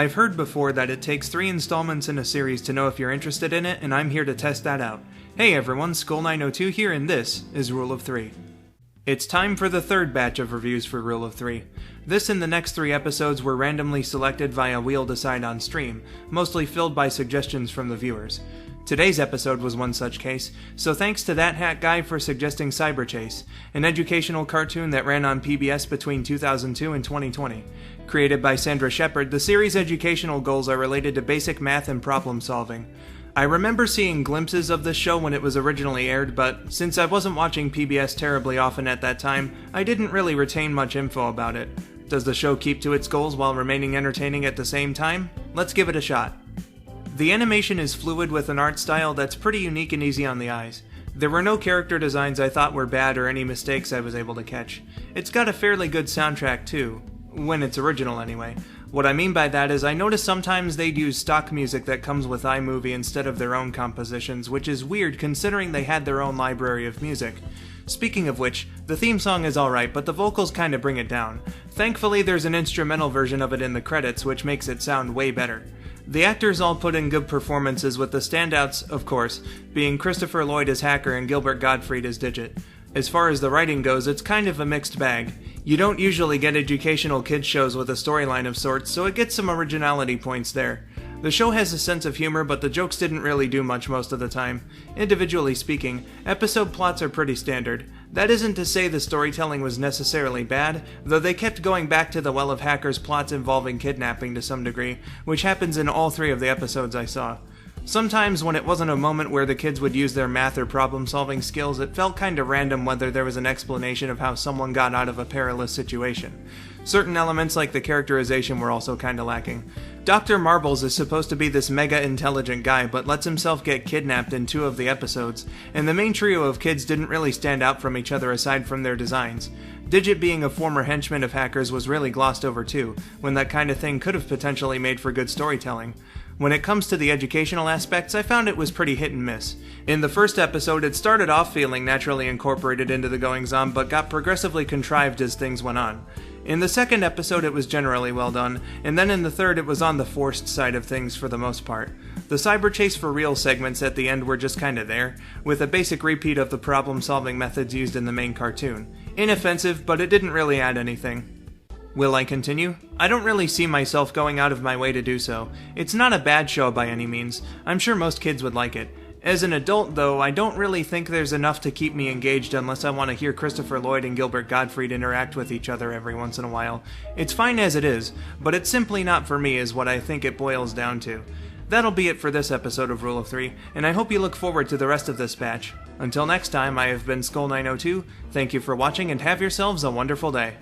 I've heard before that it takes 3 installments in a series to know if you're interested in it, and I'm here to test that out. Hey everyone, Skull902 here, and this is Rule of 3. It's time for the third batch of reviews for Rule of 3. This and the next 3 episodes were randomly selected via Wheel Decide on stream, mostly filled by suggestions from the viewers. Today's episode was one such case, so thanks to That Hat Guy for suggesting Cyberchase, an educational cartoon that ran on PBS between 2002 and 2020. Created by Sandra Shepard, the series' educational goals are related to basic math and problem solving. I remember seeing glimpses of this show when it was originally aired, but since I wasn't watching PBS terribly often at that time, I didn't really retain much info about it. Does the show keep to its goals while remaining entertaining at the same time? Let's give it a shot. The animation is fluid with an art style that's pretty unique and easy on the eyes. There were no character designs I thought were bad or any mistakes I was able to catch. It's got a fairly good soundtrack too. When it's original anyway. What I mean by that is I notice sometimes they'd use stock music that comes with iMovie instead of their own compositions, which is weird considering they had their own library of music. Speaking of which, the theme song is alright, but the vocals kinda bring it down. Thankfully there's an instrumental version of it in the credits, which makes it sound way better. The actors all put in good performances, with the standouts, of course, being Christopher Lloyd as Hacker and Gilbert Gottfried as Digit. As far as the writing goes, it's kind of a mixed bag. You don't usually get educational kids shows with a storyline of sorts, so it gets some originality points there. The show has a sense of humor, but the jokes didn't really do much most of the time. Individually speaking, episode plots are pretty standard. That isn't to say the storytelling was necessarily bad, though they kept going back to the Well of Hackers plots involving kidnapping to some degree, which happens in all 3 of the episodes I saw. Sometimes when it wasn't a moment where the kids would use their math or problem-solving skills, it felt kinda random whether there was an explanation of how someone got out of a perilous situation. Certain elements like the characterization were also kinda lacking. Dr. Marbles is supposed to be this mega-intelligent guy, but lets himself get kidnapped in 2 of the episodes, and the main trio of kids didn't really stand out from each other aside from their designs. Digit being a former henchman of Hackers was really glossed over too, when that kind of thing could have potentially made for good storytelling. When it comes to the educational aspects, I found it was pretty hit and miss. In the first episode, it started off feeling naturally incorporated into the goings-on, but got progressively contrived as things went on. In the second episode, it was generally well done, and then in the third, it was on the forced side of things for the most part. The Cyberchase for real segments at the end were just kinda there, with a basic repeat of the problem-solving methods used in the main cartoon. Inoffensive, but it didn't really add anything. Will I continue? I don't really see myself going out of my way to do so. It's not a bad show by any means. I'm sure most kids would like it. As an adult, though, I don't really think there's enough to keep me engaged unless I want to hear Christopher Lloyd and Gilbert Gottfried interact with each other every once in a while. It's fine as it is, but it's simply not for me is what I think it boils down to. That'll be it for this episode of Rule of 3, and I hope you look forward to the rest of this batch. Until next time, I have been Skull902, thank you for watching and have yourselves a wonderful day.